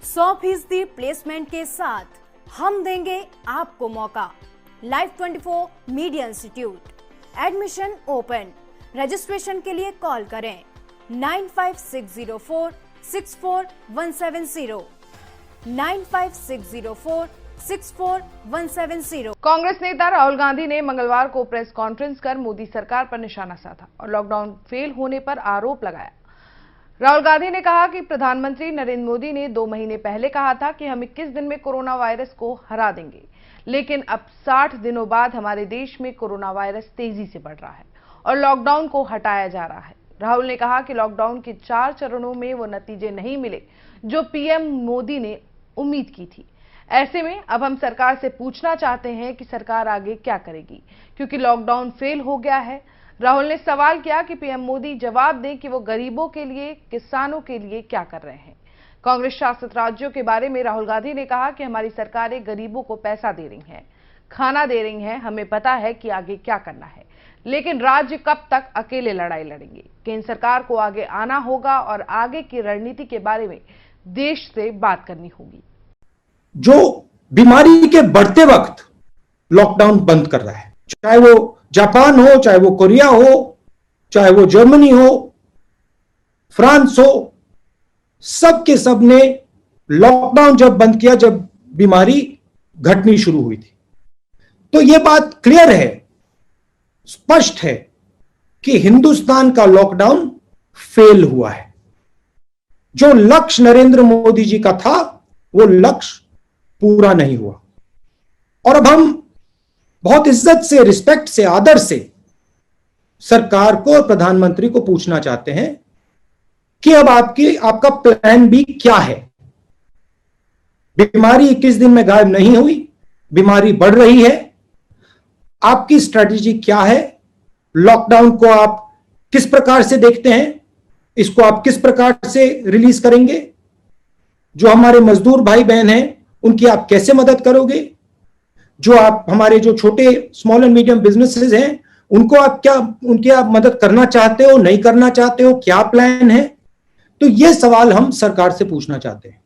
100% placement के साथ हम देंगे आपको मौका। Life 24 media institute, admission open. Registration के लिए कॉल करें 9560464170 9560464170। कांग्रेस नेता राहुल गांधी ने मंगलवार को प्रेस कॉन्फ्रेंस कर मोदी सरकार पर निशाना साधा और लॉकडाउन फेल होने पर आरोप लगाया। राहुल गांधी ने कहा कि प्रधानमंत्री नरेंद्र मोदी ने 2 महीने पहले कहा था कि हम 21 दिन में कोरोना वायरस को हरा देंगे, लेकिन अब 60 दिनों बाद हमारे देश में कोरोना वायरस तेजी से बढ़ रहा है और लॉकडाउन को हटाया जा रहा है। राहुल ने कहा कि लॉकडाउन के 4 चरणों में वो नतीजे नहीं मिले जो पीएम मोदी ने उम्मीद की थी। ऐसे में अब हम सरकार से पूछना चाहते हैं कि सरकार आगे क्या करेगी, क्योंकि लॉकडाउन फेल हो गया है। राहुल ने सवाल किया कि पीएम मोदी जवाब दें कि वो गरीबों के लिए, किसानों के लिए क्या कर रहे हैं। कांग्रेस शासित राज्यों के बारे में राहुल गांधी ने कहा कि हमारी सरकारें गरीबों को पैसा दे रही हैं, खाना दे रही हैं, हमें पता है कि आगे क्या करना है, लेकिन राज्य कब तक अकेले लड़ाई लड़ेंगे। केंद्र सरकार को आगे आना होगा और आगे की रणनीति के बारे में देश से बात करनी होगी। जो बीमारी के बढ़ते वक्त लॉकडाउन बंद कर रहा है, चाहे वो जापान हो, चाहे वो कोरिया हो, चाहे वो जर्मनी हो, फ्रांस हो, सब के सब ने लॉकडाउन जब बंद किया, जब बीमारी घटनी शुरू हुई थी, तो यह बात क्लियर है, स्पष्ट है कि हिंदुस्तान का लॉकडाउन फेल हुआ है। जो लक्ष्य नरेंद्र मोदी जी का था वो लक्ष्य पूरा नहीं हुआ। और अब हम बहुत इज्जत से, रिस्पेक्ट से, आदर से सरकार को और प्रधानमंत्री को पूछना चाहते हैं कि अब आपका प्लान बी क्या है। बीमारी 21 दिन में गायब नहीं हुई, बीमारी बढ़ रही है। आपकी स्ट्रेटेजी क्या है? लॉकडाउन को आप किस प्रकार से देखते हैं? इसको आप किस प्रकार से रिलीज करेंगे? जो हमारे मजदूर भाई बहन हैं उनकी आप कैसे मदद करोगे? जो आप हमारे जो छोटे स्मॉल एंड मीडियम बिजनेसेस हैं उनको आप उनकी आप मदद करना चाहते हो, नहीं करना चाहते हो, क्या प्लान है? तो ये सवाल हम सरकार से पूछना चाहते हैं।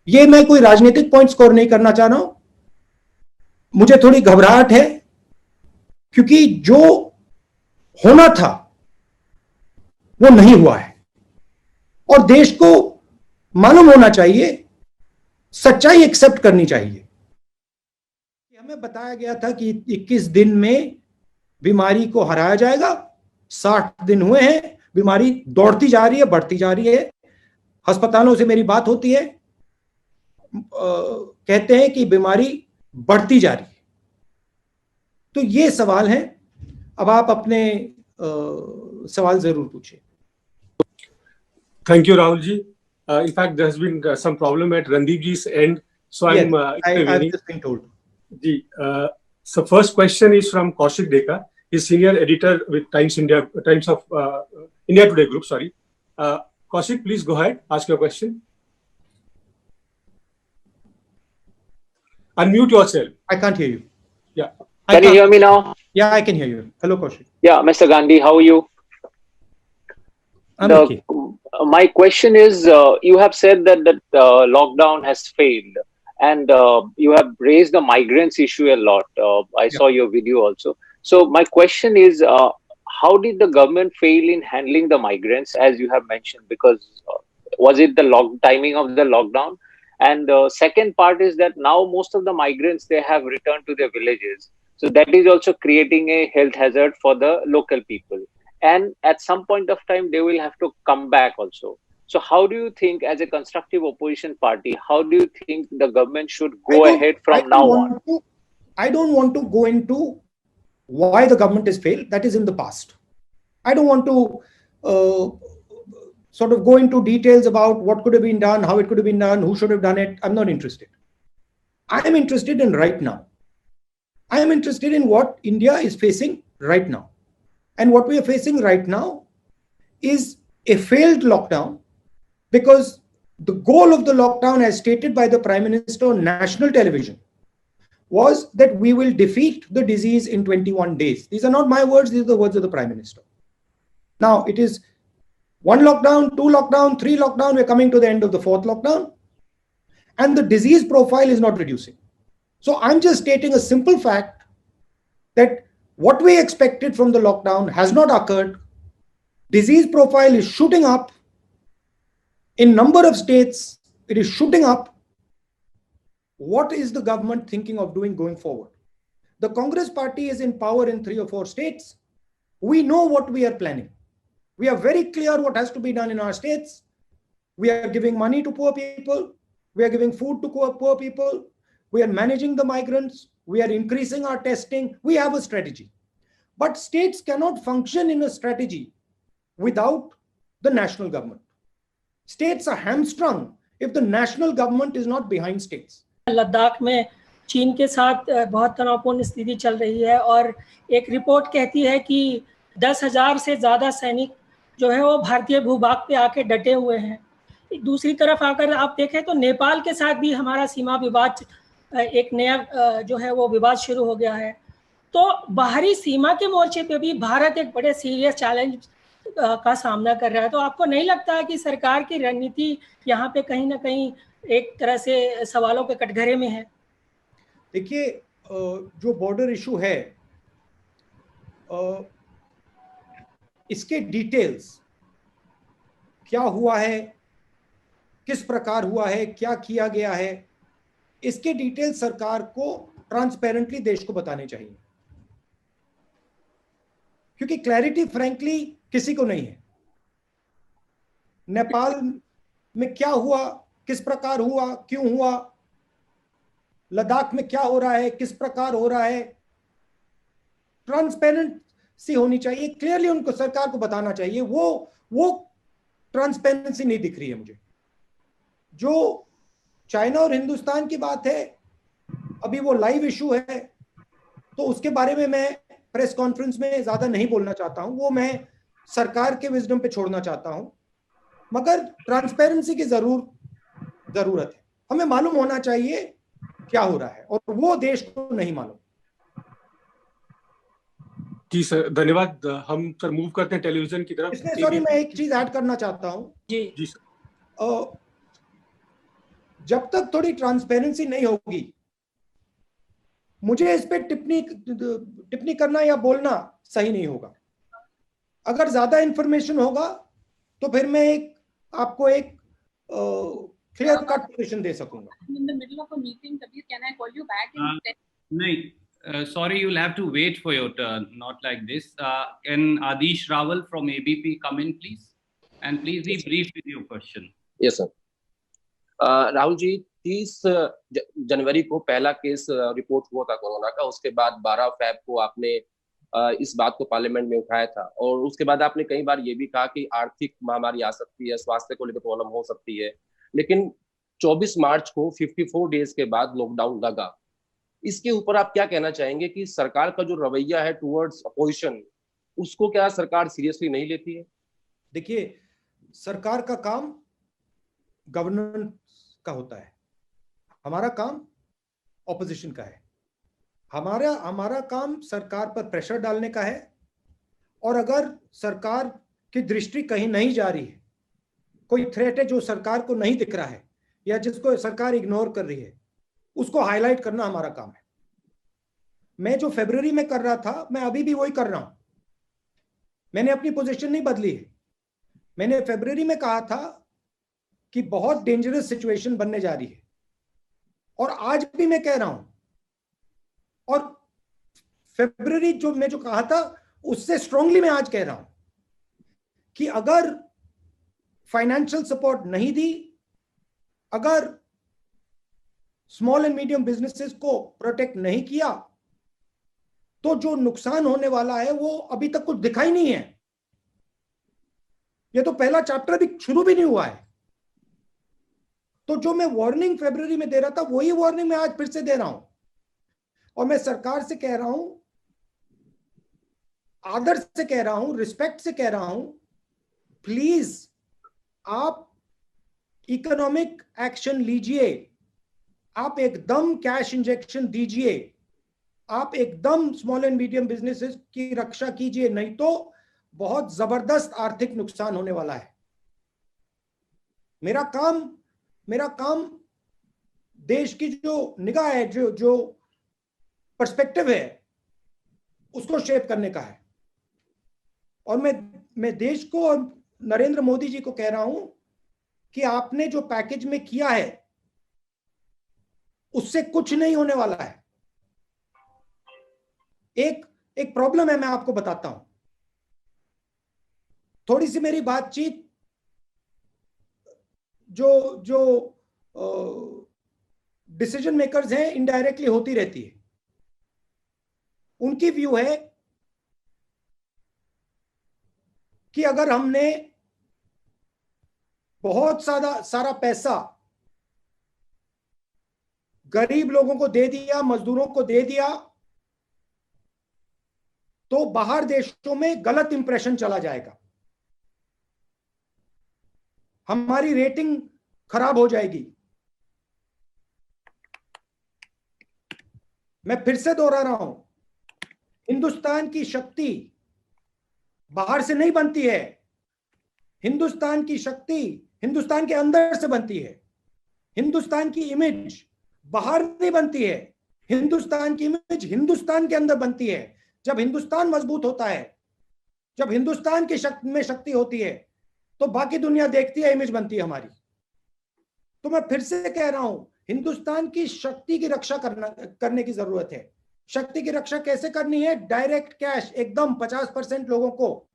ये मैं कोई राजनीतिक पॉइंट स्कोर नहीं करना चाह रहा हूं। मुझे थोड़ी घबराहट है क्योंकि जो होना था वो नहीं हुआ है और देश को मालूम होना चाहिए, सच्चाई एक्सेप्ट करनी चाहिए। हमें बताया गया था कि 21 दिन में बीमारी को हराया जाएगा। 60 दिन हुए हैं, बीमारी दौड़ती जा रही है, बढ़ती जा रही है। अस्पतालों से मेरी बात होती है, कहते हैं कि बीमारी बढ़ती जा रही है। तो ये सवाल है, अब आप अपने सवाल जरूर पूछिए। Thank you, Rahul ji. In fact, there has been some problem at Randeep ji's end, so yes, I've just been told. Ji, so first question is from Kaushik Dekar. He's senior editor with Times of India Today Group. Sorry, Kaushik, please go ahead. Ask your question. Unmute yourself. I can't hear you. Yeah. Can you hear me now? Yeah, I can hear you. Hello, Kaushik. Yeah, Mr. Gandhi, how are you? I'm okay. My question is, you have said that lockdown has failed, and you have raised the migrants issue a lot. I saw your video also. So my question is, how did the government fail in handling the migrants, as you have mentioned? Because was it the timing of the lockdown? And the second part is that now most of the migrants, they have returned to their villages. So that is also creating a health hazard for the local people. And at some point of time, they will have to come back also. So how do you think, as a constructive opposition party, how do you think the government should go ahead from now on? I don't want to go into why the government has failed. That is in the past. I don't want to sort of go into details about what could have been done, how it could have been done, who should have done it. I'm not interested. I am interested in right now. I am interested in what India is facing right now. And what we are facing right now is a failed lockdown, because the goal of the lockdown, as stated by the Prime Minister on national television, was that we will defeat the disease in 21 days. These are not my words, these are the words of the Prime Minister. Now, it is 1 lockdown, 2 lockdown, 3 lockdown, we're coming to the end of the 4th lockdown. and the disease profile is not reducing. So I'm just stating a simple fact that what we expected from the lockdown has not occurred. Disease profile is shooting up. In number of states, it is shooting up. What is the government thinking of doing going forward? The Congress party is in power in 3 or 4 states. We know what we are planning. We are very clear what has to be done in our states. We are giving money to poor people. We are giving food to poor people. We are managing the migrants. We are increasing our testing. We have a strategy. But states cannot function in a strategy without the national government. States are hamstrung if the national government is not behind states. Ladakh में चीन के साथ बहुत तनावपूर्ण स्थिति चल रही है और एक रिपोर्ट कहती है कि 10,000 से ज़्यादा सैनिक जो है वो भारतीय भूभाग पे आके डटे हुए हैं। दूसरी तरफ अगर आप देखें तो नेपाल के साथ भी हमारा सीमा विवाद एक नया जो है वो विवाद शुरू हो गया है। तो बाहरी सीमा के मोर्चे पे भी भारत एक बड़े सीरियस चैलेंज का सामना कर रहा है। तो आपको नहीं लगता है कि सरकार की रणनीति यहाँ पे कहीं ना कहीं एक तरह से सवालों के कटघरे में है? देखिए, जो बॉर्डर इशू है, इसके डिटेल्स क्या हुआ है, किस प्रकार हुआ है, क्या किया गया है, इसके डिटेल्स सरकार को ट्रांसपेरेंटली देश को बताने चाहिए, क्योंकि क्लैरिटी फ्रैंकली किसी को नहीं है। नेपाल में क्या हुआ, किस प्रकार हुआ, क्यों हुआ, लद्दाख में क्या हो रहा है, किस प्रकार हो रहा है, ट्रांसपेरेंसी होनी चाहिए, क्लियरली उनको सरकार को बताना चाहिए। वो ट्रांसपेरेंसी नहीं दिख रही है मुझे। जो चाइना और हिंदुस्तान की बात है, अभी वो लाइव इशू है, तो उसके बारे में मैं प्रेस कॉन्फ्रेंस में ज्यादा नहीं बोलना चाहता हूं, वो मैं सरकार के विजडम पे छोड़ना चाहता हूं। मगर ट्रांसपेरेंसी की जरूरत है। हमें मालूम होना चाहिए क्या हो रहा है, और वो देश को नहीं मालूम। जी सर, धन्यवाद। हम सर मूव करते हैं टेलीविजन की तरफ। इसमें सॉरी, मैं एक चीज ऐड करना चाहता हूं। जी सर, जब तक थोड़ी ट्रांसपेरेंसी नहीं होगी, मुझे इस पे टिप्पणी करना या बोलना सही नहीं होगा। अगर ज्यादा इंफॉर्मेशन होगा तो फिर मैं आपको एक क्लियर कट पोजीशन दे सकूंगा। In the middle of a meeting, Kabir, can I call you back in 10? No, sorry, you'll have to wait for your turn. Not like this. Can Adish Rawal from ABP come in, please? And please be brief with your question. Yes, sir. Rahul ji, 30 जनवरी को पहला case report हुआ था corona का। उसके बाद 12 fab को आपने इस बात को पार्लियामेंट में उठाया था, और उसके बाद आपने कई बार ये भी कहा कि आर्थिक महामारी आ सकती है, स्वास्थ्य को लेकर प्रॉब्लम हो सकती है। लेकिन 24 मार्च को 54 डेज के बाद लॉकडाउन लगा। इसके ऊपर आप क्या कहना चाहेंगे कि सरकार का जो रवैया है टुवर्ड्स अपोजिशन, उसको क्या सरकार सीरियसली नहीं लेती है? देखिए, सरकार का काम गवर्नेंस का होता है, हमारा काम ऑपोजिशन का है। हमारा काम सरकार पर प्रेशर डालने का है, और अगर सरकार की दृष्टि कहीं नहीं जा रही है, कोई थ्रेट है जो सरकार को नहीं दिख रहा है या जिसको सरकार इग्नोर कर रही है, उसको हाईलाइट करना हमारा काम है। मैं जो फरवरी में कर रहा था, मैं अभी भी वही कर रहा हूं। मैंने अपनी पोजीशन नहीं बदली है। मैंने फरवरी में कहा था कि बहुत डेंजरस सिचुएशन बनने जा रही है, और आज भी मैं कह रहा हूं। और फरवरी मैं जो कहा था, उससे स्ट्रांगली मैं आज कह रहा हूं कि अगर फाइनेंशियल सपोर्ट नहीं दी, अगर स्मॉल एंड मीडियम बिजनेसेस को प्रोटेक्ट नहीं किया, तो जो नुकसान होने वाला है वो अभी तक कुछ दिखाई नहीं है। ये तो पहला चैप्टर भी शुरू भी नहीं हुआ है। तो जो मैं वार्निंग फरवरी में दे रहा था, वही वार्निंग मैं आज फिर से दे रहा हूं, और मैं सरकार से कह रहा हूं, आदर से कह रहा हूं, रिस्पेक्ट से कह रहा हूं, प्लीज आप इकोनॉमिक एक्शन लीजिए, आप एकदम कैश इंजेक्शन दीजिए, आप एकदम स्मॉल एंड मीडियम बिजनेसेस की रक्षा कीजिए, नहीं तो बहुत जबरदस्त आर्थिक नुकसान होने वाला है। मेरा काम देश की जो निगाह है, जो पर्सपेक्टिव है, उसको शेप करने का है। और मैं देश को और नरेंद्र मोदी जी को कह रहा हूं कि आपने जो पैकेज में किया है उससे कुछ नहीं होने वाला है। एक प्रॉब्लम है, मैं आपको बताता हूं। थोड़ी सी मेरी बातचीत जो डिसीजन मेकर्स हैं इनडायरेक्टली होती रहती है। उनकी व्यू है कि अगर हमने बहुत सारा पैसा गरीब लोगों को दे दिया, मजदूरों को दे दिया, तो बाहर देशों में गलत इंप्रेशन चला जाएगा, हमारी रेटिंग खराब हो जाएगी। मैं फिर से दोहरा रहा हूं, हिंदुस्तान की शक्ति बाहर से नहीं बनती है। हिंदुस्तान की शक्ति हिंदुस्तान के अंदर से बनती है। हिंदुस्तान की इमेज बाहर नहीं बनती है। हिंदुस्तान की इमेज हिंदुस्तान के अंदर बनती है। जब हिंदुस्तान मजबूत होता है, जब हिंदुस्तान की शक्ति में शक्ति होती है, तो बाकी दुनिया देखती है, इमेज बनती है हमारी। तो मैं फिर से कह रहा हूं, हिंदुस्तान की शक्ति की रक्षा करने की जरूरत है। शक्ति की रक्षा कैसे करनी है? डायरेक्ट कैश एकदम 50% लोगों को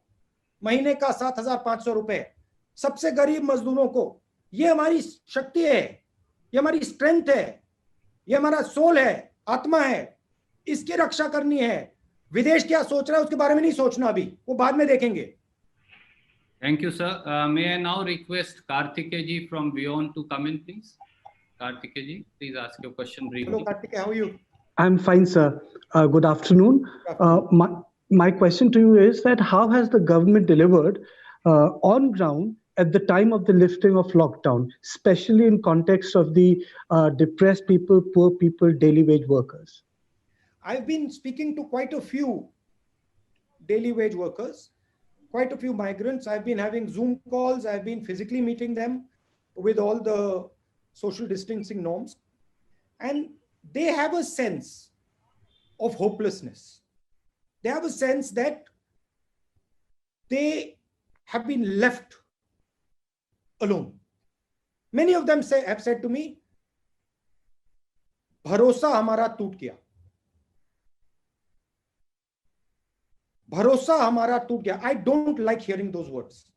महीने का 7,500 रुपए, सबसे गरीब मजदूरों को। ये हमारी शक्ति है, ये हमारी स्ट्रेंथ है, ये हमारा सोल है, आत्मा है। इसकी रक्षा करनी है। विदेश क्या सोच रहा है उसके बारे में नहीं सोचना, अभी वो बाद में देखेंगे। Thank you, sir. May I now request Kartikeya ji from Beyond to come in, please? Kartikeya ji, please ask your question briefly. Hello, Kartikeya, how are you? I'm fine, sir. Good afternoon. My question to you is that how has the government delivered on ground at the time of the lifting of lockdown, especially in context of the depressed people, poor people, daily wage workers? I've been speaking to quite a few daily wage workers, quite a few migrants. I've been having Zoom calls. I've been physically meeting them with all the social distancing norms. And they have a sense of hopelessness. They have a sense that they have been left alone. Many of them have said to me, भरोसा हमारा टूट गया, भरोसा हमारा टूट गया. I don't like hearing those words.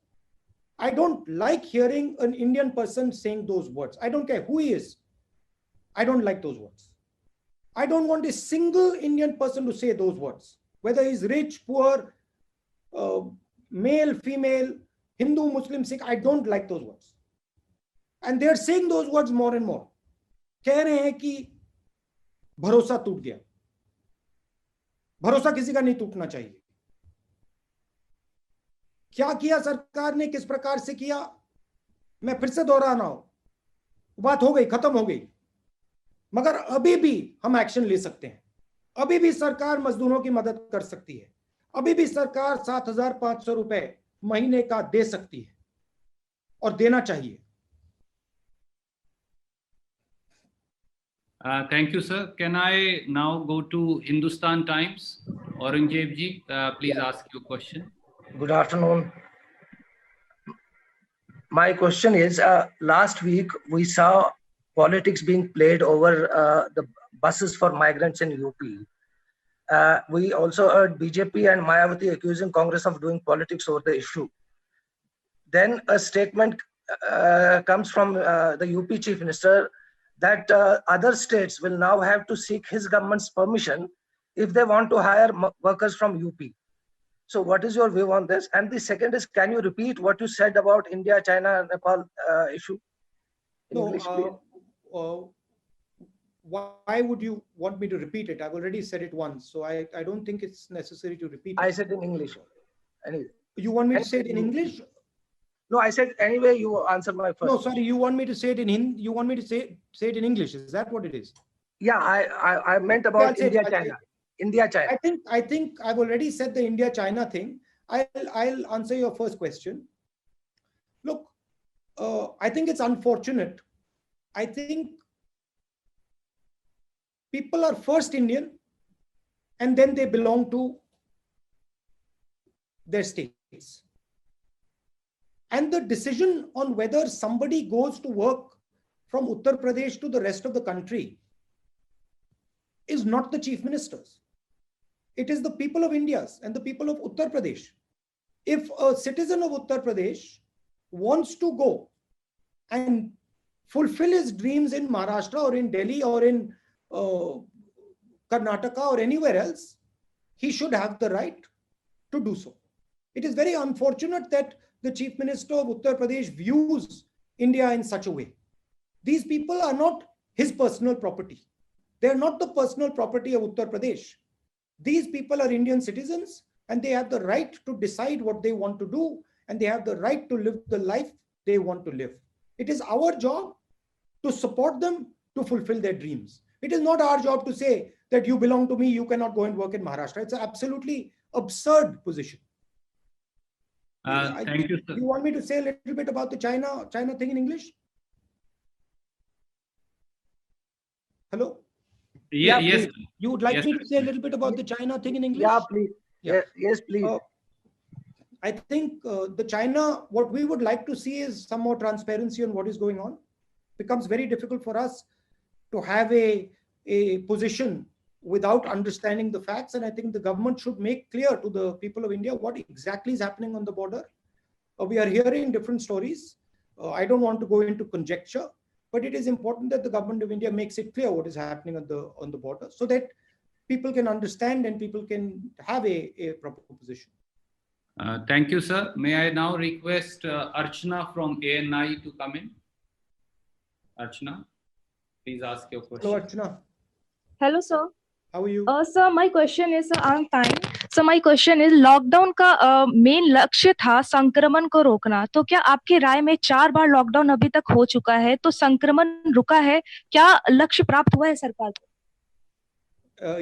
I don't like hearing an Indian person saying those words. I don't care who he is. I don't like those words. I don't want a single Indian person to say those words, whether he's rich, poor, male, female, Hindu, Muslim, Sikh. I don't like those words. And they're saying those words more and more. कह रहे हैं कि भरोसा टूट गया. भरोसा किसी का नहीं टूटना चाहिए. क्या किया सरकार ने, किस प्रकार से किया, मैं फिर से दोहरा रहा हूं. बात हो गई, खत्म हो गई. मगर अभी भी हम एक्शन ले सकते हैं. अभी भी सरकार मजदूरों की मदद कर सकती है. अभी भी सरकार 7,500 रुपए महीने का दे सकती है और देना चाहिए. Thank you, sir. Can I now go to Hindustan Times? Aurangzeb ji, please ask your question. Good afternoon. My question is, last week we saw politics being played over the buses for migrants in UP. We also heard BJP and Mayawati accusing Congress of doing politics over the issue. Then a statement comes from the UP Chief Minister that other states will now have to seek his government's permission if they want to hire workers from UP. So what is your view on this? And the second is, can you repeat what you said about India, China, Nepal issue? No, why would you want me to repeat it? I've already said it once, so I don't think it's necessary to repeat it. I said in English. Anyway. You want me to say it in English? No, I said anyway. You answer my first. No, sorry. You want me to say it in Hindi? You want me to say it in English? Is that what it is? Yeah, I meant about India, China. India, China. I think I've already said the India, China thing. I'll answer your first question. Look, I think it's unfortunate. I think, people are first Indian and then they belong to their states. And the decision on whether somebody goes to work from Uttar Pradesh to the rest of the country is not the chief minister's. It is the people of India's and the people of Uttar Pradesh. If a citizen of Uttar Pradesh wants to go and fulfill his dreams in Maharashtra or in Delhi or in Karnataka or anywhere else, he should have the right to do so. It is very unfortunate that the Chief Minister of Uttar Pradesh views India in such a way. These people are not his personal property. They are not the personal property of Uttar Pradesh. These people are Indian citizens and they have the right to decide what they want to do and they have the right to live the life they want to live. It is our job to support them to fulfill their dreams. It is not our job to say that you belong to me, you cannot go and work in Maharashtra. It's an absolutely absurd position. Thank you, sir. You want me to say a little bit about the China thing in English? Hello? Yes. You would like me to say a little bit about the China thing in English? Yeah, please. Yes, please. I think the China, what we would like to see is some more transparency on what is going on. It becomes very difficult for us to have a position without understanding the facts. And I think the government should make clear to the people of India what exactly is happening on the border. We are hearing different stories. I don't want to go into conjecture, but it is important that the government of India makes it clear what is happening on the border so that people can understand and people can have a proper position. Thank you, sir. May I now request Archana from ANI to come in? Archana, please ask your question. Hello, Archana. Hello, sir. How are you? Sir, my question is, I'm fine. So my question is, lockdown का main लक्ष्य था संक्रमण को रोकना. तो क्या आपकी राय में 4 बार लॉकडाउन अभी तक हो चुका है, तो संक्रमण रुका है, क्या लक्ष्य प्राप्त हुआ है सरकार को?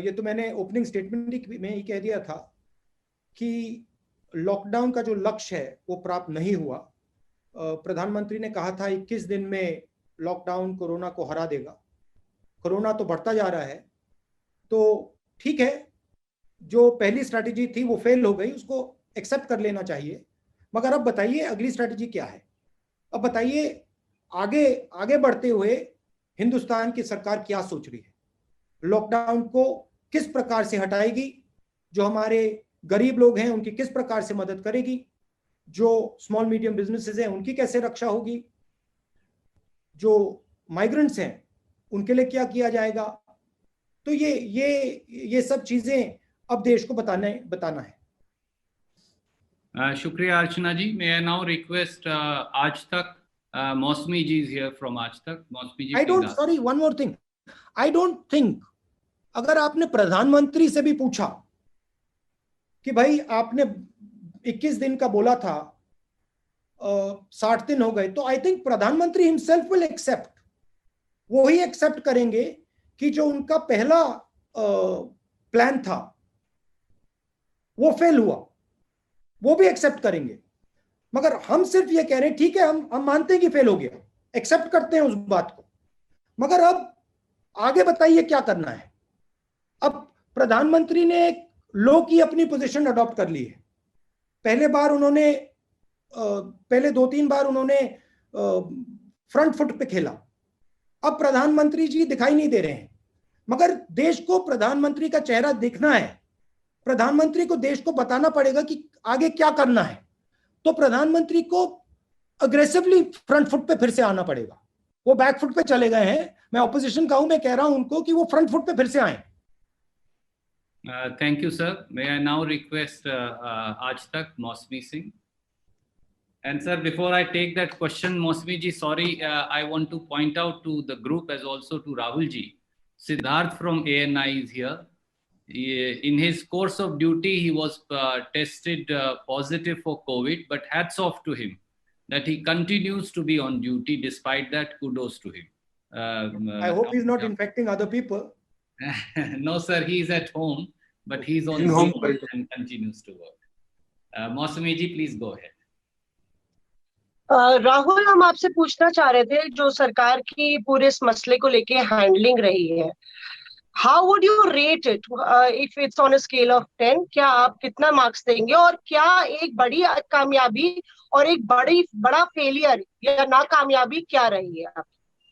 ये तो मैंने ओपनिंग स्टेटमेंट में ही कह दिया था कि लॉकडाउन का जो लक्ष्य है वो प्राप्त नहीं हुआ. प्रधानमंत्री ने कहा था 21 दिन में लॉकडाउन कोरोना को हरा देगा. कोरोना तो बढ़ता जा रहा है, तो ठीक है, जो पहली स्ट्रैटेजी थी वो फेल हो गई, उसको एक्सेप्ट कर लेना चाहिए. मगर अब बताइए अगली स्ट्रैटेजी क्या है. अब बताइए आगे बढ़ते हुए हिंदुस्तान की सरकार क्या सोच रही है. लॉकडाउन को किस प्रकार से हटाएगी, जो हमारे गरीब लोग हैं उनकी किस प्रकार से मदद करेगी, जो स्मॉल मीडियम बिजनेसेस हैं उनकी कैसे रक्षा होगी, जो माइग्रेंट्स हैं उनके लिए क्या किया जाएगा. तो ये सब चीजें अब देश को बताना है. शुक्रिया अर्चना जी. May I now request आज तक मौसमी जी is here from आज तक. मौसमी जी, sorry, one more thing. I don't think, अगर आपने प्रधानमंत्री से भी पूछा कि भाई आपने 21 दिन का बोला था, 60 दिन हो गए, तो आई थिंक प्रधानमंत्री हिमसेल्फ विल एक्सेप्ट. वो ही एक्सेप्ट करेंगे कि जो उनका पहला प्लान था वो फेल हुआ, वो भी एक्सेप्ट करेंगे. मगर हम सिर्फ ये कह रहे हैं ठीक है, हम मानते हैं कि फेल हो गया, एक्सेप्ट करते हैं उस बात को, मगर अब आगे बताइए क्या करना है. अब प्रधानमंत्री ने एक लो की अपनी पोजीशन अडॉप्ट कर ली है. पहले 2-3 बार उन्होंने फ्रंट फुट पे खेला. अब प्रधानमंत्री जी दिखाई नहीं दे रहे हैं, मगर देश को प्रधानमंत्री का चेहरा दिखना है. प्रधानमंत्री को देश को बताना पड़ेगा कि आगे क्या करना है. तो प्रधानमंत्री को अग्रेसिवली फ्रंट फुट पे फिर से आना पड़ेगा. वो बैक फुट पे चले गए हैं. मैं ऑपोजिशन का हूं, मैं कह रहा हूं उनको कि वो फ्रंट फुट पे फिर से आए. Thank you, sir. May I now request Aaj Tak, Mausmi Singh. And sir, before I take that question, Mausmi ji, sorry, I want to point out to the group as also to Rahul ji. Siddharth from ANI is here. In his course of duty, he was tested positive for COVID, but hats off to him that he continues to be on duty. Despite that, kudos to him. I hope he's not infecting other people. No, sir, he's at home, but he's on home and continues to work. Mausami ji, please go ahead. Rahul, हम आपसे पूछना चाह रहे थे, जो सरकार की पूरे इस मसले को लेके हैंडलिंग रही है, how would you rate it if it's on a scale of 10? क्या आप कितना मार्क्स देंगे, और क्या एक बड़ी कामयाबी और एक बड़ा फेलियर या नाकामयाबी क्या रही है?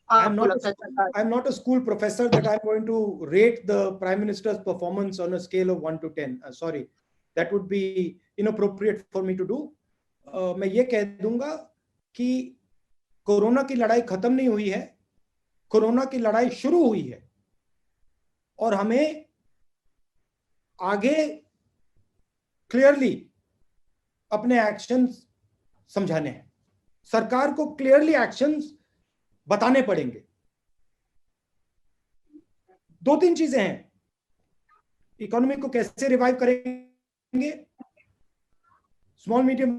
I'm not a school professor that I'm going to rate the Prime Minister's performance on a scale of 1 to 10. Sorry, that would be inappropriate for me to do. मैं ये कह दूंगा कि कोरोना की लड़ाई खत्म नहीं हुई है, कोरोना की लड़ाई शुरू हुई है और हमें आगे क्लियरली अपने एक्शंस समझाने हैं। सरकार को क्लियरली एक्शंस बताने पड़ेंगे। 2-3 चीजें हैं, इकोनॉमी को कैसे रिवाइव करेंगे, स्मॉल मीडियम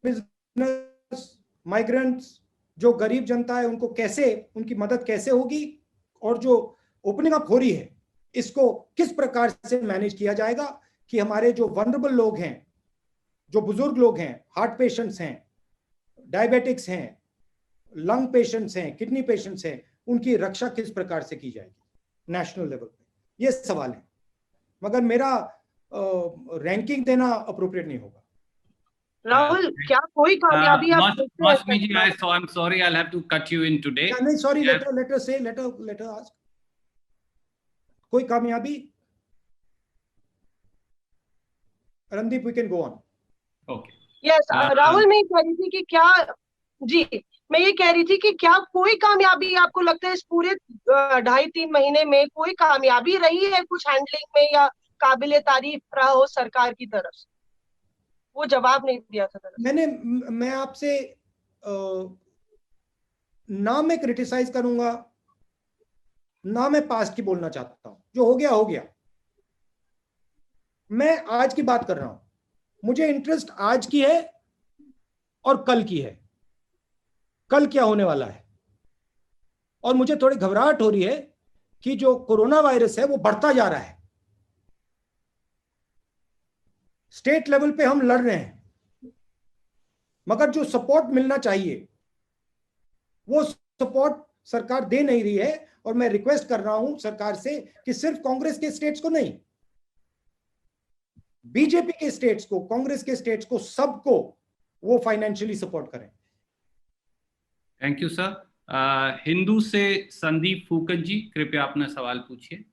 बिजनेस, माइग्रेंट्स, जो गरीब जनता है उनको कैसे, उनकी मदद कैसे होगी, और जो ओपनिंग अप हो रही है इसको किस प्रकार से मैनेज किया जाएगा कि हमारे जो वनरेबल लोग हैं, जो बुजुर्ग लोग हैं, हार्ट पेशेंट्स हैं, डायबिटिक्स हैं, लंग पेशेंट्स हैं, किडनी पेशेंट्स हैं, उनकी रक्षा किस प्रकार से की जाएगी नेशनल लेवल पे, ये सवाल है। मगर मेरा रैंकिंग देना अप्रोप्रिएट नहीं होगा। राहुल, क्या कोई कामयाबी आप Mosmi ji, I'm sorry, I'll have to cut you in today. नहीं, sorry, let her ask. कोई कामयाबी? Randeep, we can go on. Okay. Yes, Rahul, मैं कह रही थी कि क्या, जी मैं ये कह रही थी कि क्या कोई कामयाबी आपको लगता है इस पूरे 2.5-3 महीने में कोई कामयाबी रही है कुछ हैंडलिंग में, या काबिले तारीफ रहा हो सरकार की तरफ से? वो जवाब नहीं दिया था। मैं आपसे ना मैं क्रिटिसाइज करूंगा, ना मैं पास्ट की बोलना चाहता हूं। जो हो गया हो गया। मैं आज की बात कर रहा हूं। मुझे इंटरेस्ट आज की है और कल की है, कल क्या होने वाला है। और मुझे थोड़ी घबराहट हो रही है कि जो कोरोना वायरस है वो बढ़ता जा रहा है। स्टेट लेवल पे हम लड़ रहे हैं, मगर जो सपोर्ट मिलना चाहिए वो सपोर्ट सरकार दे नहीं रही है। और मैं रिक्वेस्ट कर रहा हूं सरकार से कि सिर्फ कांग्रेस के स्टेट्स को नहीं, बीजेपी के स्टेट्स को, कांग्रेस के स्टेट्स को, सबको वो फाइनेंशियली सपोर्ट करें। Thank you sir. हिंदू से संदीप फूकन जी, कृपया अपना सवाल पूछिए।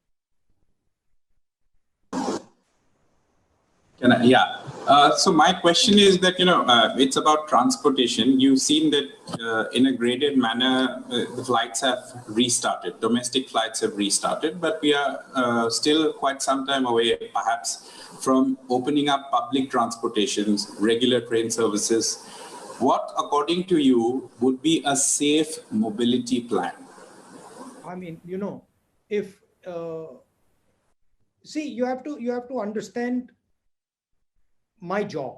So my question is that, it's about transportation. You've seen that in a graded manner, the flights have restarted, domestic flights have restarted, but we are still quite some time away, perhaps, from opening up public transportations, regular train services. What, according to you, would be a safe mobility plan? I mean, if, see, you have to understand my job.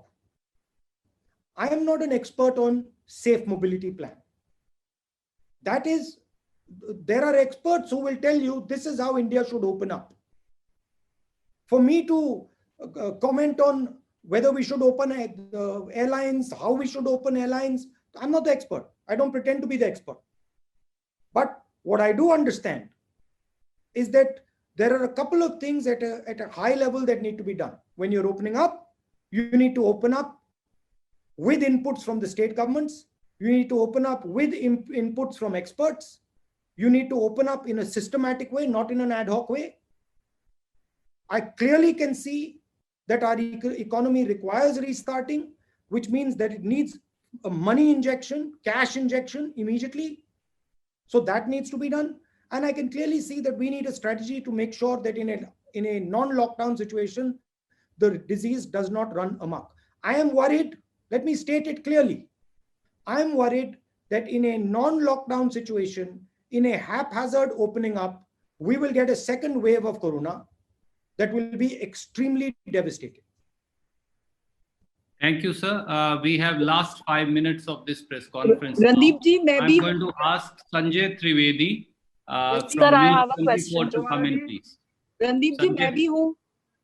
I am not an expert on safe mobility plan. That is, there are experts who will tell you this is how India should open up. For me to comment on whether we should open airlines, how we should open airlines, I'm not the expert. I don't pretend to be the expert. But what I do understand is that there are a couple of things at a high level that need to be done. When you're opening up, you need to open up with inputs from the state governments. You need to open up with inputs from experts. You need to open up in a systematic way, not in an ad hoc way. I clearly can see that our economy requires restarting, which means that it needs a money injection, cash injection immediately. So that needs to be done. And I can clearly see that we need a strategy to make sure that in a non-lockdown situation, the disease does not run amok. I am worried, let me state it clearly. I am worried that in a non-lockdown situation, in a haphazard opening up, we will get a second wave of corona that will be extremely devastating. Thank you, sir. We have last 5 minutes of this press conference. Randeep ji, I'm going to ask Sanjay Trivedi sir, I have a question to come in, please. Randeep ji, मैं भी हूँ।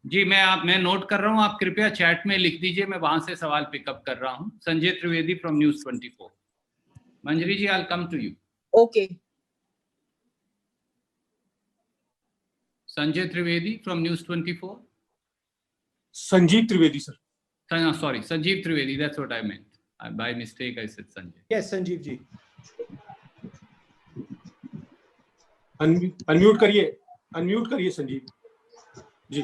जी, मैं note कर रहा हूँ, आप कृपया chat में लिख दीजिए, मैं वहां से सवाल पिकअप कर रहा हूँ। Sanjay Trivedi from News 24। Manjari ji, I'll come to you. Okay. Sanjay Trivedi from News 24. Sanjeev Trivedi, sir. No, sorry, Sanjeev Trivedi. That's what I meant. By mistake, I said Sanjay. Yes, Sanjeev ji. Unmute करिए संजीव जी.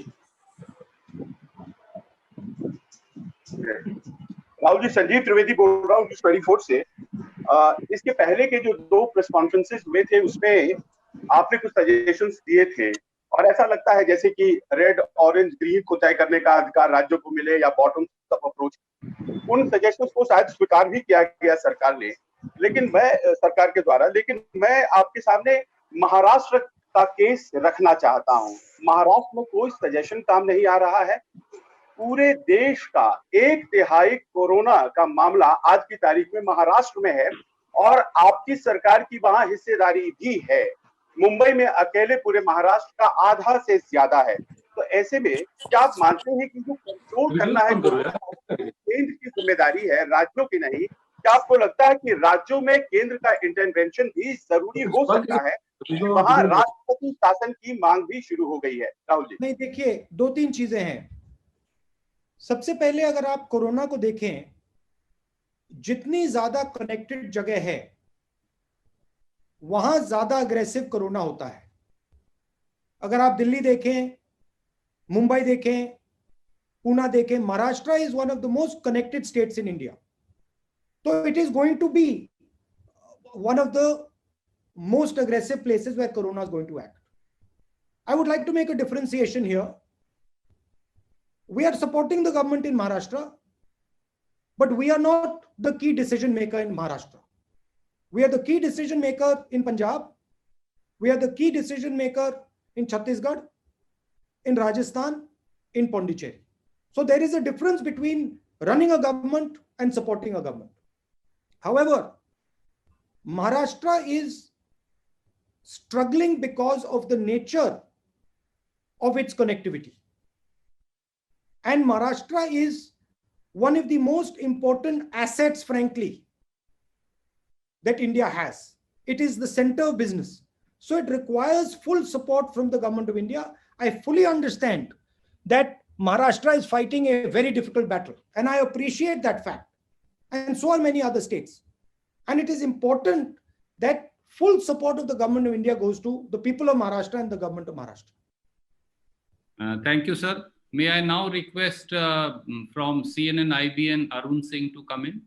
राहुल जी, संजीव त्रिवेदी बोल रहा हूँ news 24 से. इसके पहले के जो 2 press conferences हुए थे उसमें आपने कुछ सजेशंस दिए थे और ऐसा लगता है जैसे कि रेड, ऑरेंज, ग्रीन को तय करने का अधिकार राज्यों को मिले या बॉटम अप अप्रोच. उन सजेशंस को शायद स्वीकार भी किया गया सरकार ने, लेकिन सरकार के द्वारा मैं आपके सामने महाराष्ट्र का केस रखना चाहता हूं. महाराष्ट्र में कोई सजेशन काम नहीं आ रहा है. पूरे देश का 1/3 कोरोना का मामला आज की तारीख में महाराष्ट्र में है और आपकी सरकार की वहां हिस्सेदारी भी है. मुंबई में अकेले पूरे महाराष्ट्र का आधा से ज्यादा है. तो ऐसे में क्या आप मानते हैं कि जो कंट्रोल करना है केंद्र की जिम्मेदारी है, राज्यों की नहीं? क्या आपको लगता है कि राज्यों में केंद्र का इंटरवेंशन भी जरूरी हो सकता है? वहां राष्ट्रपति शासन की मांग भी शुरू हो गई है. राहुल जी, नहीं, देखिए 2-3 चीजें हैं. सबसे पहले अगर आप कोरोना को देखें, जितनी ज्यादा कनेक्टेड जगह है वहां ज्यादा अग्रेसिव कोरोना होता है. अगर आप दिल्ली देखें, मुंबई देखें, पूना देखें, Maharashtra is one of the most connected states in India. तो it is going to be one of the most aggressive places where corona is going to act. I would like to make a differentiation here. We are supporting the government in Maharashtra, but we are not the key decision maker in Maharashtra. We are the key decision maker in Punjab. We are the key decision maker in Chhattisgarh, in Rajasthan, in Pondicherry. So there is a difference between running a government and supporting a government. However, Maharashtra is struggling because of the nature of its connectivity. And Maharashtra is one of the most important assets, frankly, that India has. It is the center of business. So it requires full support from the government of India. I fully understand that Maharashtra is fighting a very difficult battle, and I appreciate that fact. And so are many other states. And it is important that full support of the government of India goes to the people of Maharashtra and the government of Maharashtra. Thank you, sir. May I now request from CNN IBN Arun Singh to come in?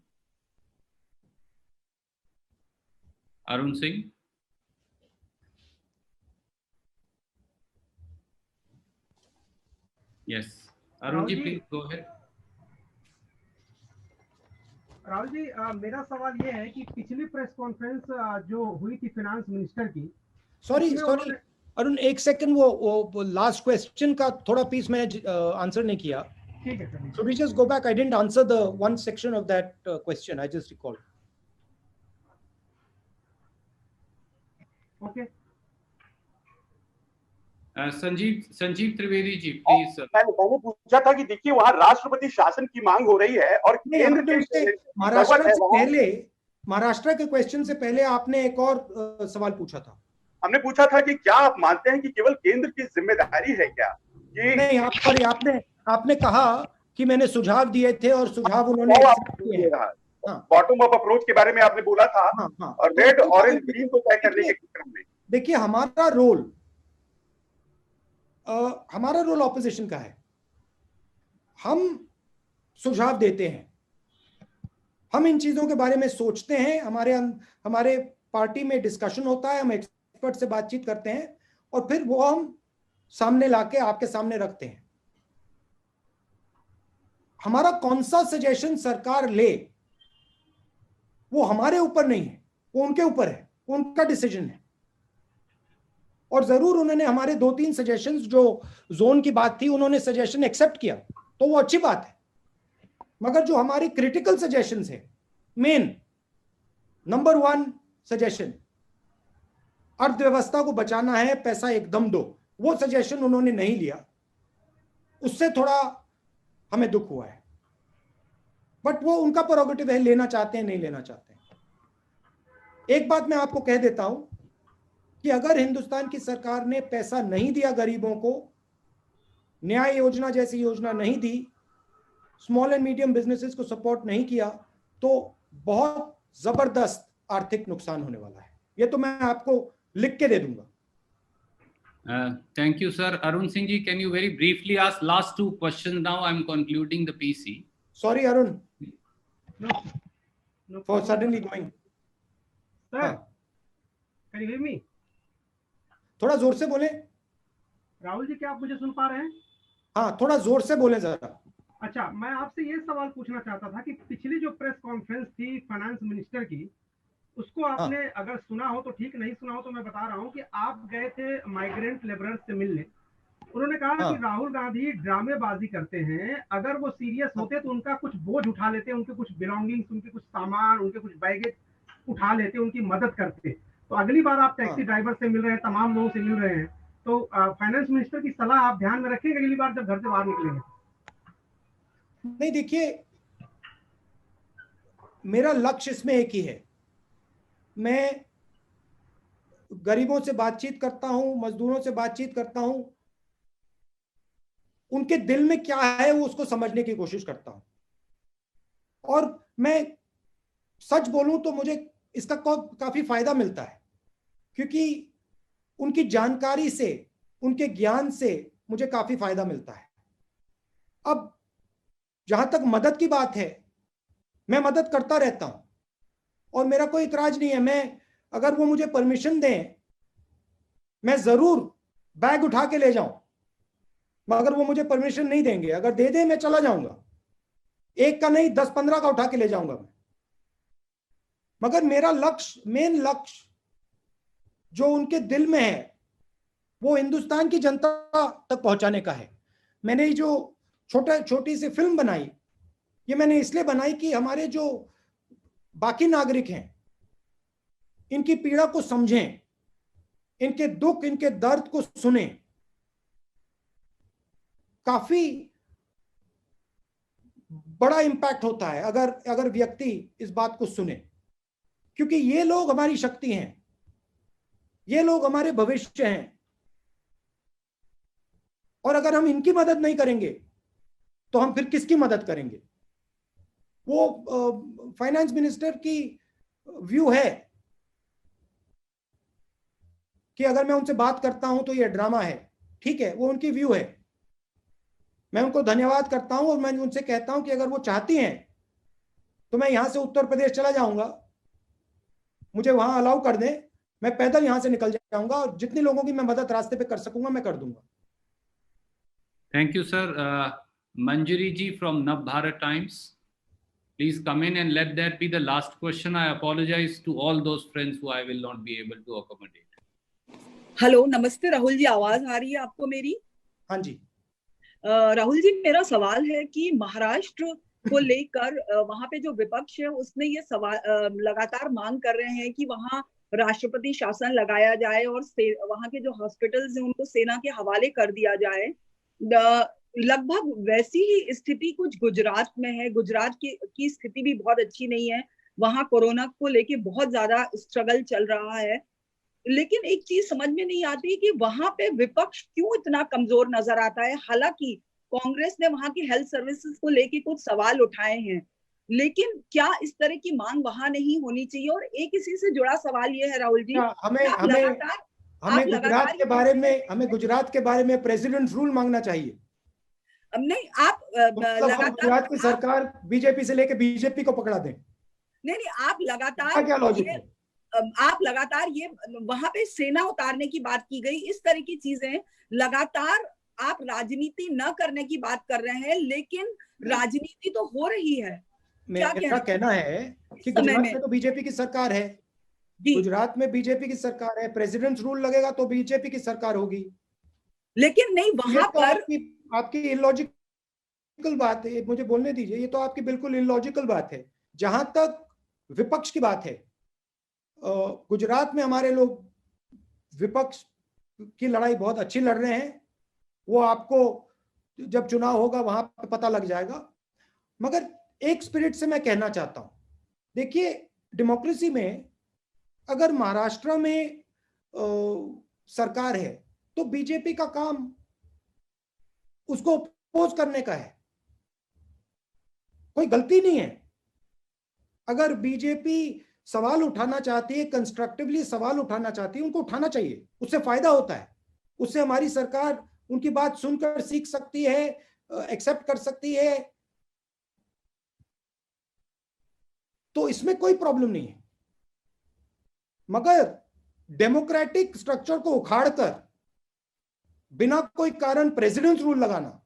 Arun Singh. Yes. Arun ji, please go ahead. Rahul ji, मेरा सवाल ये है कि पिछली press conference जो हुई थी finance minister की, सॉरी अरुण, एक सेकंड, वो लास्ट क्वेश्चन का थोड़ा पीस मैंने आंसर नहीं किया. ठीक है sir. So we just go back. I didn't answer the one section of that question. I just recalled. Okay. Sanjeev Trivedi ji, please. मैंने पूछा था कि देखिए वहाँ राष्ट्रपति शासन की मांग हो रही है और केंद्र के महाराष्ट्र के क्वेश्चन से पहले आपने एक और सवाल पूछा था. हमने पूछा था कि क्या आप मानते हैं कि केवल केंद्र की जिम्मेदारी है क्या? नहीं, आपने कहा कि मैंने सुझाव दिए थे और सुझाव उन्होंने बॉटम अप अप्रोच के बारे में आपने बोला था. और रेड, ऑरेंज, ग्रीन को तय करने के क्रम में देखिए हमारा रोल ऑपोजिशन का है. हम सुझाव देते हैं, हम इन चीजों के बारे में सोचते हैं, हमारे पार्टी में डिस्कशन होता है, हम एक्सपर्ट से बातचीत करते हैं और फिर वो हम सामने लाके आपके सामने रखते हैं. हमारा कौन सा सजेशन सरकार ले वो हमारे ऊपर नहीं है, वो उनके ऊपर है, उनका डिसीजन है. और जरूर उन्होंने हमारे 2-3 सजेशंस, जो जोन की बात थी, उन्होंने सजेशन एक्सेप्ट किया तो वो अच्छी बात है. मगर जो हमारे क्रिटिकल सजेशंस है, मेन नंबर 1 सजेशन, अर्थव्यवस्था को बचाना है, पैसा एकदम दो, वो सजेशन उन्होंने नहीं लिया. उससे थोड़ा हमें दुख हुआ है, बट वो उनका प्रोरोगेटिव है, लेना चाहते हैं नहीं लेना चाहते हैं. एक बात मैं आपको कह देता हूं कि अगर हिंदुस्तान की सरकार ने पैसा नहीं दिया गरीबों को, न्याय योजना जैसी योजना नहीं दी, स्मॉल एंड मीडियम बिजनेसेस को सपोर्ट नहीं किया, तो बहुत जबरदस्त आर्थिक नुकसान होने वाला है। ये तो मैं आपको लिख के दे दूंगा। Thank you, sir. Arun Singh ji, can you very briefly ask last two questions? Now I'm concluding the PC. Sorry, Arun. No. For suddenly going. Sir, can you hear me? थोड़ा जोर से बोले। राहुल जी, क्या आप मुझे सुन पा रहे हैं? हाँ, थोड़ा जोर से बोले जरा। अच्छा, मैं आपसे ये सवाल पूछना चाहता था कि पिछली जो प्रेस कॉन्फ्रेंस थी फाइनेंस मिनिस्टर की, उसको आपने अगर सुना हो तो ठीक, नहीं सुना हो तो मैं बता रहा हूँ कि आप गए थे माइग्रेंट लेबरर्स से मिलने। उन्होंने कहा कि राहुल गांधी ड्रामेबाजी करते हैं, अगर वो सीरियस होते तो उनका कुछ बोझ उठा लेते, उनके कुछ बिलोंगिंग्स, उनके कुछ सामान, उनके कुछ बैगेज उठा लेते, उनकी मदद करते। तो अगली बार आप टैक्सी ड्राइवर से मिल रहे हैं, तमाम लोगों से मिल रहे हैं, तो फाइनेंस मिनिस्टर की सलाह आप ध्यान में रखेंगे अगली बार जब घर से बाहर निकलेंगे? नहीं, देखिए, मेरा लक्ष्य इसमें एक ही है। मैं गरीबों से बातचीत करता हूं, मजदूरों से बातचीत करता हूं, उनके दिल में क्या है वो उसको समझने की कोशिश करता हूं। और मैं सच बोलूं तो मुझे इसका काफी फायदा मिलता है, क्योंकि उनकी जानकारी से, उनके ज्ञान से मुझे काफी फायदा मिलता है। अब जहां तक मदद की बात है, मैं मदद करता रहता हूं और मेरा कोई इतराज नहीं है। मैं, अगर वो मुझे परमिशन दें, मैं जरूर बैग उठा के ले जाऊं, मगर वो मुझे परमिशन नहीं देंगे। अगर दे दें, मैं चला जाऊंगा, एक का नहीं 10-15 का उठा के ले जाऊंगा मैं। मगर मेरा लक्ष्य, मेन लक्ष्य जो उनके दिल में है, वो हिंदुस्तान की जनता तक पहुंचाने का है। मैंने ये जो छोटी सी फिल्म बनाई, ये मैंने इसलिए बनाई कि हमारे जो बाकी नागरिक हैं, इनकी पीड़ा को समझें, इनके दुख, इनके दर्द को सुनें। काफी बड़ा इंपैक्ट होता है अगर व्यक्ति इस बात को सुने, क्योंकि ये लोग हमारी शक्ति हैं, ये लोग हमारे भविष्य हैं। और अगर हम इनकी मदद नहीं करेंगे तो हम फिर किसकी मदद करेंगे? वो फाइनेंस मिनिस्टर की व्यू है कि अगर मैं उनसे बात करता हूं तो ये ड्रामा है। ठीक है, वो उनकी व्यू है, मैं उनको धन्यवाद करता हूं और मैं उनसे कहता हूं कि अगर वो चाहती हैं तो मैं यहां से उत्तर प्रदेश चला जाऊंगा, मुझे वहां अलाउ कर दें, मैं पैदल यहां से निकल जाऊंगा और जितने लोगों की मैं मदद रास्ते पे कर सकूंगा मैं कर दूंगा। Thank you sir. Manjari ji from Navbharat Times, please come in and let that be the last question. I apologize to all those friends who I will not be able to accommodate. Hello, नमस्ते राहुल जी, आवाज आ रही है आपको मेरी? हाँ जी। राहुल जी, मेरा सवाल है कि महाराष्ट्र को लेकर वहां पे जो विपक्ष है उसने ये सवाल लगातार मांग कर रहे हैं कि वहां राष्ट्रपति शासन लगाया जाए और वहां के जो हॉस्पिटल्स हैं उनको सेना के हवाले कर दिया जाए। लगभग वैसी ही स्थिति कुछ गुजरात में है। गुजरात की स्थिति भी बहुत अच्छी नहीं है, वहां कोरोना को लेके बहुत ज्यादा स्ट्रगल चल रहा है। लेकिन एक चीज समझ में नहीं आती कि वहां पे विपक्ष क्यों इतना कमजोर नजर आता है। हालांकि कांग्रेस ने वहां की हेल्थ सर्विसेज को लेके कुछ सवाल उठाए हैं, लेकिन क्या इस तरह की मांग वहां नहीं होनी चाहिए? और एक इसी से जुड़ा सवाल ये है राहुल जी, हमें गुजरात के बारे में प्रेसिडेंट रूल मांगना चाहिए। नहीं, आप गुजरात की सरकार बीजेपी से लेके बीजेपी को पकड़ा दें। नहीं, आप लगातार क्या लॉजिक है? आप लगातार ये वहां पे सेना उतारने की बात की गई, इस तरह की चीजें लगातार आप राजनीति न करने की बात कर रहे हैं, लेकिन राजनीति तो हो रही है। मेरा कहना है कि गुजरात में तो बीजेपी की सरकार है, गुजरात में बीजेपी की सरकार है, प्रेसिडेंट रूल लगेगा तो बीजेपी की सरकार होगी। लेकिन नहीं, वहां पर आपकी इलॉजिकल बात है, मुझे बोलने दीजिए। ये तो आपकी बिल्कुल इलॉजिकल बात है। जहां तक विपक्ष की बात है, गुजरात में हमारे लोग विपक्ष की लड़ाई बहुत अच्छी लड़ रहे हैं। वो आपको जब चुनाव होगा वहां पे पता लग जाएगा। मगर एक स्पिरिट से मैं कहना चाहता हूं, देखिए, डेमोक्रेसी में अगर महाराष्ट्र में सरकार है, तो बीजेपी का काम उसको अपोज करने का है, कोई गलती नहीं है। अगर बीजेपी सवाल उठाना चाहती है, कंस्ट्रक्टिवली सवाल उठाना चाहती है, उनको उठाना चाहिए, उससे फायदा होता है, उससे हमारी सरकार उनकी बात सुनकर सीख सकती है, एक्सेप्ट कर सकती है, तो इसमें कोई प्रॉब्लम नहीं है। मगर डेमोक्रेटिक स्ट्रक्चर को उखाड़कर बिना कोई कारण प्रेसिडेंट रूल लगाना,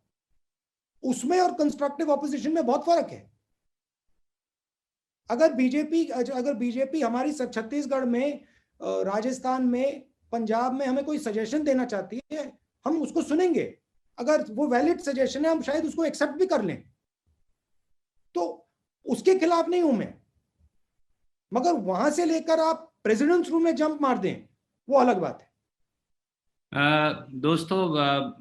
उसमें और कंस्ट्रक्टिव ऑपोजिशन में बहुत फर्क है। अगर बीजेपी हमारी छत्तीसगढ़ में, राजस्थान में, पंजाब में हमें कोई सजेशन देना चाहती है, हम उसको सुनेंगे। अगर वो वैलिड सजेशन है, हम शायद उसको एक्सेप्ट भी कर लें, तो उसके खिलाफ नहीं हूं मैं। मगर वहां से लेकर आप प्रेसिडेंट्स रूम में जंप मार दें, वो अलग बात है। दोस्तों,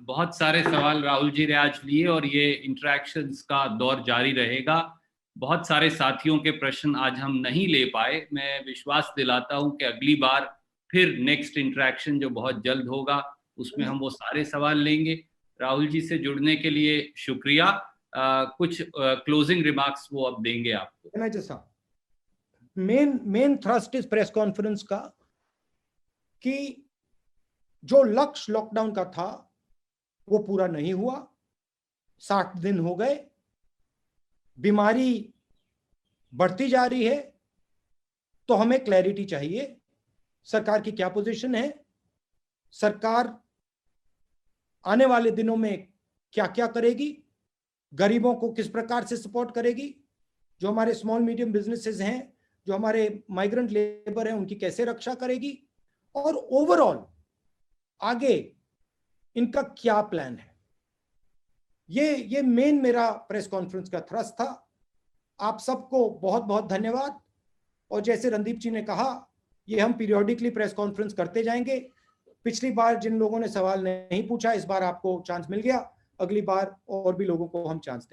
बहुत सारे सवाल राहुल जी ने आज लिए और ये इंटरेक्शंस का दौर जारी रहेगा। बहुत सारे साथियों के प्रश्न आज हम नहीं ले पाए। मैं विश्वास दिलाता हूं कि अगली बार फिर नेक्स्ट इंटरेक्शन जो बहुत जल्द होगा उसमें हम वो सारे सवाल लेंगे। राहुल जी से जुड़ने के लिए शुक्रिया। कुछ क्लोजिंग रिमार्क्स वो अब देंगे आपको। जैसा मेन थ्रस्ट इस प्रेस कॉन्फ्रेंस का कि जो लक्ष्य लॉकडाउन का था वो पूरा नहीं हुआ, 60 दिन हो गए, बीमारी बढ़ती जा रही है, तो हमें क्लैरिटी चाहिए सरकार की क्या पोजीशन है, सरकार आने वाले दिनों में क्या क्या करेगी, गरीबों को किस प्रकार से सपोर्ट करेगी, जो हमारे स्मॉल मीडियम बिजनेसेस हैं, जो हमारे माइग्रेंट लेबर हैं, उनकी कैसे रक्षा करेगी, और ओवरऑल आगे इनका क्या प्लान है। ये मेन मेरा प्रेस कॉन्फ्रेंस का थ्रस्ट था। आप सबको बहुत बहुत धन्यवाद। और जैसे रणदीप जी ने कहा, ये हम पीरियोडिकली प्रेस कॉन्फ्रेंस करते जाएंगे। पिछली बार जिन लोगों ने सवाल नहीं पूछा, इस बार आपको चांस मिल गया, अगली बार और भी लोगों को हम चांस देंगे।